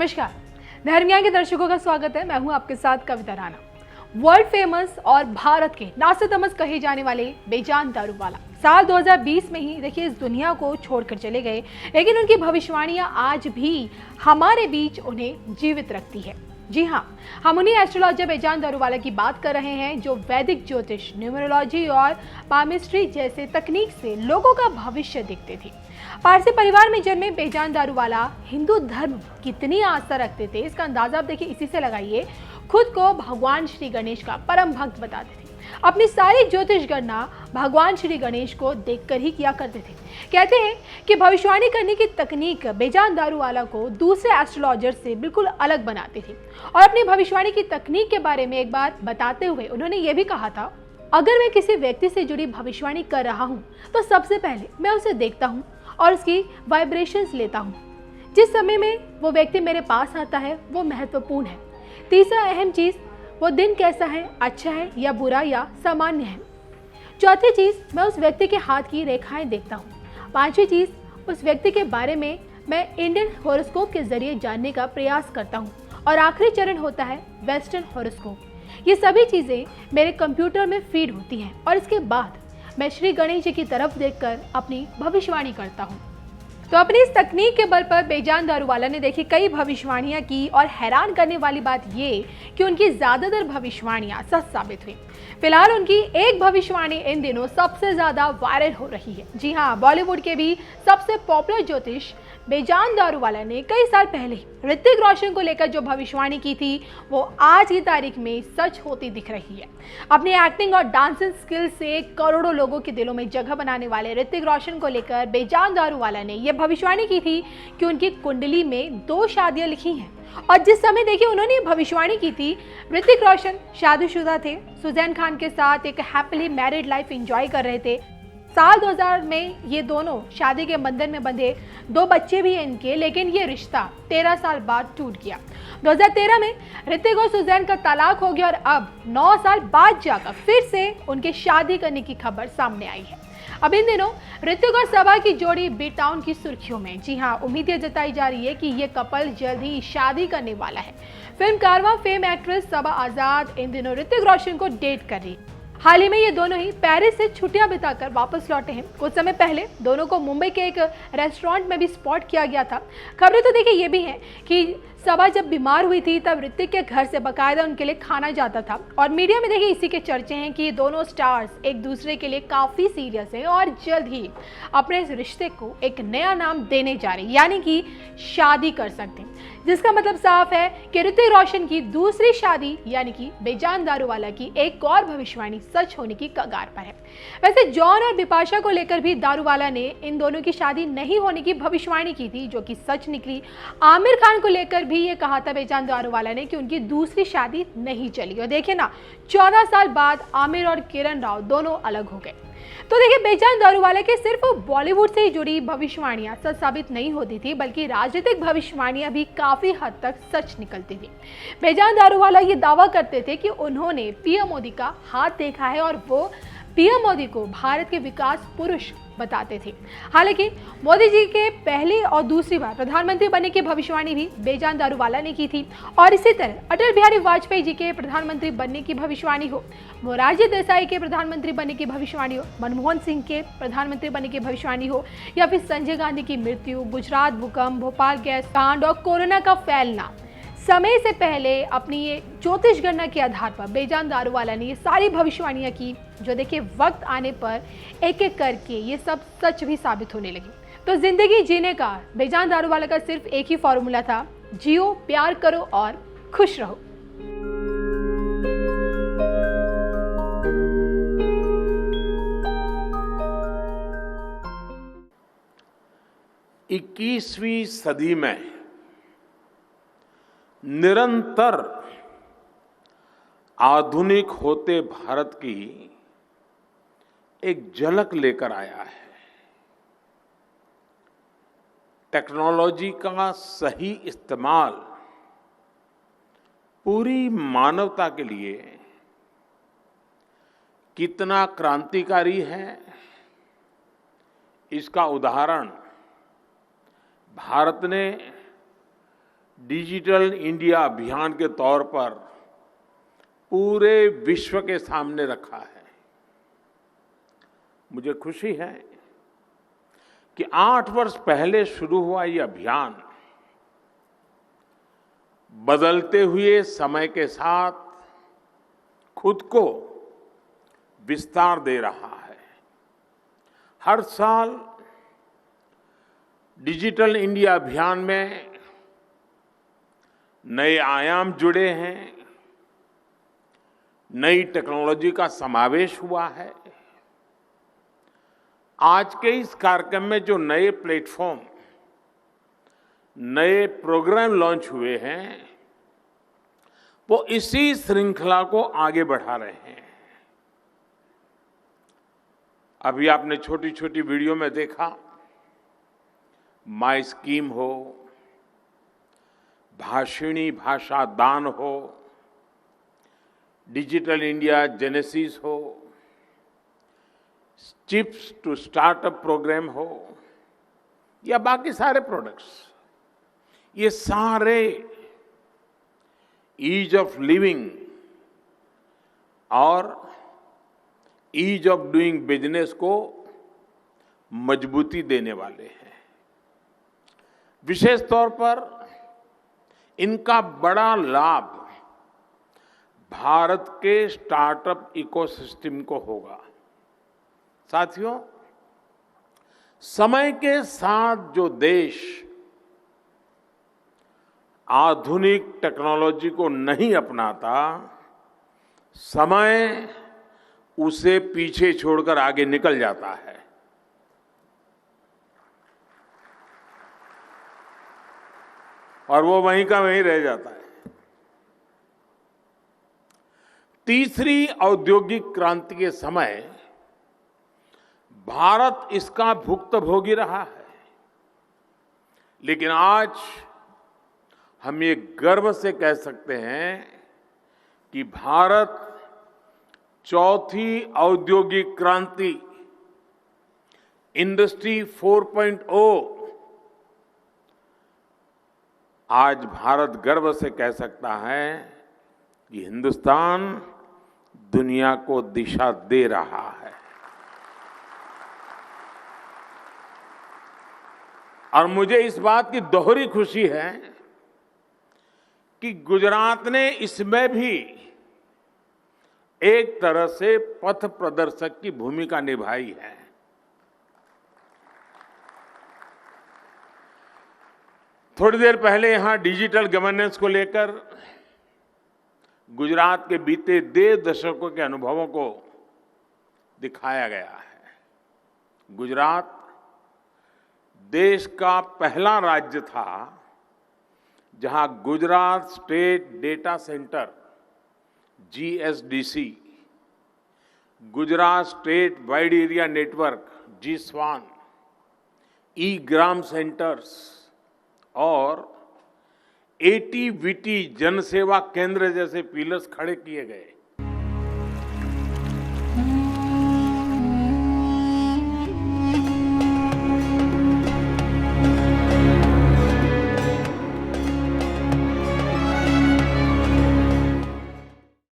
नमस्कार, धर्म ज्ञान के दर्शकों का स्वागत है। मैं हूं आपके साथ कविता राणा। वर्ल्ड फेमस और भारत के नासेतमस कहे जाने वाले बेजान दारूवाला साल 2020 में ही देखिए इस दुनिया को छोड़कर चले गए, लेकिन उनकी भविष्यवाणियां आज भी हमारे बीच उन्हें जीवित रखती है। जी हाँ, हम उन्हीं एस्ट्रोलॉजर बेजान दारूवाला की बात कर रहे हैं जो वैदिक ज्योतिष, न्यूमरोलॉजी और पामिस्ट्री जैसे तकनीक से लोगों का भविष्य देखते थे। पारसी परिवार में जन्मे बेजान दारूवाला हिंदू धर्म कितनी आस्था रखते थे, इसका अंदाजा आप देखिए इसी से लगाइए। खुद को भगवान श्री गणेश का परम भक्त बताते थे। अपनी सारी ज्योतिष गणना भगवान श्री गणेश को देखकर ही किया करते थे। कहते हैं कि भविष्यवाणी करने की तकनीक बेजान दारूवाला को दूसरे एस्ट्रोलॉजर से बिल्कुल अलग बनाती थी। और अपनी भविष्यवाणी की तकनीक के बारे में एक बात बताते हुए उन्होंने ये भी कहा था, अगर मैं किसी व्यक्ति से जुड़ी भविष्यवाणी कर रहा हूँ तो सबसे पहले मैं उसे देखता हूँ और उसकी वाइब्रेशंस लेता हूँ। जिस समय में वो व्यक्ति मेरे पास आता है वो महत्वपूर्ण है। तीसरा अहम चीज, वो दिन कैसा है, अच्छा है या बुरा या सामान्य है। चौथी चीज, मैं उस व्यक्ति के हाथ की रेखाएं देखता हूँ। पांचवी चीज, उस व्यक्ति के बारे में मैं इंडियन हॉरोस्कोप के जरिए जानने का प्रयास करता हूँ। और आखिरी चरण होता है वेस्टर्न हॉरोस्कोप। ये सभी चीजें मेरे कंप्यूटर में फीड होती हैं और इसके बाद मैं श्री गणेश जी की तरफ देखकर अपनी भविष्यवाणी करता हूँ। तो अपनी इस तकनीक के बल पर बेजान दारूवाला ने देखी कई भविष्यवाणियां की और हैरान करने वाली बात ये कि उनकी ज्यादातर भविष्यवाणियां सच साबित हुई। फिलहाल उनकी एक भविष्यवाणी इन दिनों सबसे ज्यादा वायरल हो रही है। जी हाँ, बॉलीवुड के भी सबसे पॉपुलर ज्योतिष बेजान दारूवाला ने कई साल पहले ऋतिक रोशन को लेकर जो भविष्यवाणी की थी वो आज की तारीख में सच होती दिख रही है। अपनी एक्टिंग और डांसिंग स्किल से करोड़ों लोगों के दिलों में जगह बनाने वाले ऋतिक रोशन को लेकर बेजान दारूवाला ने यह भविष्यवाणी की थी कि उनकी कुंडली में 2 शादियां लिखी हैं। और जिस समय देखिए उन्होंने भविष्यवाणी की थी, ऋतिक रोशन शादीशुदा थे, सुजैन खान के साथ एक हैप्पीली मैरिड लाइफ एंजॉय कर रहे थे। साल 2000 में ये दोनों शादी के बंधन में बंधे, 2 बच्चे भी हैं इनके, लेकिन ये रिश्ता 13 साल बाद टूट गया। 2013 में ऋतिक और सुजैन का तलाक हो गया और अब 9 साल बाद जाकर फिर से उनके शादी करने की खबर सामने आई है। अब इन दिनों ऋतिक और सबा की जोड़ी बी टाउन की सुर्खियों में। जी हाँ, उम्मीद ये जताई जा रही है कि ये कपल जल्द ही शादी करने वाला है। फिल्म कारवां फेम एक्ट्रेस सबा आजाद इन दिनों ऋतिक रोशन को डेट कर रही है। हाल ही में ये दोनों ही पेरिस से छुट्टियां बिताकर वापस लौटे हैं। कुछ समय पहले दोनों को मुंबई के एक रेस्टोरेंट में भी स्पॉट किया गया था। खबरें तो देखिए ये भी हैं कि सबा जब बीमार हुई थी तब ऋतिक के घर से बाकायदा उनके लिए खाना जाता था। और मीडिया में देखिए इसी के चर्चे हैं कि दोनों स्टार्स एक दूसरे के लिए काफी सीरियस हैं और जल्द ही अपने इस रिश्ते को एक नया नाम देने जा रहे हैं, यानी कि शादी कर सकते हैं। जिसका मतलब साफ है कि ऋतिक रोशन की दूसरी शादी यानी कि बेजान दारूवाला की एक और भविष्यवाणी सच होने की कगार पर है। वैसे जॉन और बिपाशा को लेकर भी दारूवाला ने इन दोनों की शादी नहीं होने की भविष्यवाणी की थी, जो कि सच निकली। आमिर खान को लेकर भी ये कहा था बेजान दारूवाला ने कि उनकी दूसरी शादी नहीं चली। और देखिए ना, 14 साल बाद आमिर और किरण राव दोनों अलग हो गए। तो देखिए, बेजान दारूवाला के सिर्फ बॉलीवुड से ही जुड़ी भविष्यवाणियां सच साबित नहीं होती थी, बल्कि राजनीतिक भविष्यवाणियां भी काफी हद तक सच निकलती थी। बेजान दारूवाला ये दावा करते थे कि उन्होंने पीएम मोदी का हाथ देखा है और वो पीएम मोदी को भारत के विकास पुरुष बताते थे। हालांकि मोदी जी के पहली और दूसरी बार प्रधानमंत्री बनने की भविष्यवाणी भी बेजान दारूवाला ने की थी। और इसी तरह अटल बिहारी वाजपेयी जी के प्रधानमंत्री बनने की भविष्यवाणी हो, मोरारजी देसाई के प्रधानमंत्री बनने की भविष्यवाणी हो, मनमोहन सिंह के प्रधानमंत्री बनने की भविष्यवाणी हो, या फिर संजय गांधी की मृत्यु, गुजरात भूकंप, भोपाल गैस कांड और कोरोना का फैलना, समय से पहले अपनी ये ज्योतिष गणना के आधार पर बेजान दारूवाला ने ये सारी भविष्यवाणियां की, जो देखिए वक्त आने पर एक एक करके ये सब सच भी साबित होने लगी। तो जिंदगी जीने का बेजान दारूवाला का सिर्फ एक ही फॉर्मूला था, जियो, प्यार करो और खुश रहो। इक्कीसवीं सदी में निरंतर आधुनिक होते भारत की एक झलक लेकर आया है। टेक्नोलॉजी का सही इस्तेमाल पूरी मानवता के लिए कितना क्रांतिकारी है, इसका उदाहरण भारत ने डिजिटल इंडिया अभियान के तौर पर पूरे विश्व के सामने रखा है। मुझे खुशी है कि 8 वर्ष पहले शुरू हुआ ये अभियान बदलते हुए समय के साथ खुद को विस्तार दे रहा है। हर साल डिजिटल इंडिया अभियान में नए आयाम जुड़े हैं, नई टेक्नोलॉजी का समावेश हुआ है। आज के इस कार्यक्रम में जो नए प्लेटफॉर्म, नए प्रोग्राम लॉन्च हुए हैं, वो इसी श्रृंखला को आगे बढ़ा रहे हैं। अभी आपने छोटी छोटी वीडियो में देखा, माई स्कीम हो, भाषिणी भाषा दान हो, डिजिटल इंडिया जेनेसिस हो, चिप्स टू स्टार्टअप प्रोग्राम हो, या बाकी सारे प्रोडक्ट्स, ये सारे ईज ऑफ लिविंग और ईज ऑफ डूइंग बिजनेस को मजबूती देने वाले हैं। विशेष तौर पर इनका बड़ा लाभ भारत के स्टार्टअप इकोसिस्टम को होगा। साथियों, समय के साथ जो देश आधुनिक टेक्नोलॉजी को नहीं अपनाता, समय उसे पीछे छोड़कर आगे निकल जाता है। और वो वहीं का वहीं रह जाता है। तीसरी औद्योगिक क्रांति के समय भारत इसका भुक्तभोगी रहा है, लेकिन आज हम ये गर्व से कह सकते हैं कि भारत चौथी औद्योगिक क्रांति, इंडस्ट्री 4.0, आज भारत गर्व से कह सकता है कि हिंदुस्तान दुनिया को दिशा दे रहा है। और मुझे इस बात की दोहरी खुशी है कि गुजरात ने इसमें भी एक तरह से पथ प्रदर्शक की भूमिका निभाई है। थोड़ी देर पहले यहां डिजिटल गवर्नेंस को लेकर गुजरात के बीते 1.5 दशकों के अनुभवों को दिखाया गया है। गुजरात देश का पहला राज्य था जहां Gujarat state data centre GSDC, Gujarat state wide area network GSWAN, ई-ग्राम सेंटर्स और ATVT जनसेवा केंद्र जैसे पिलर्स खड़े किए गए।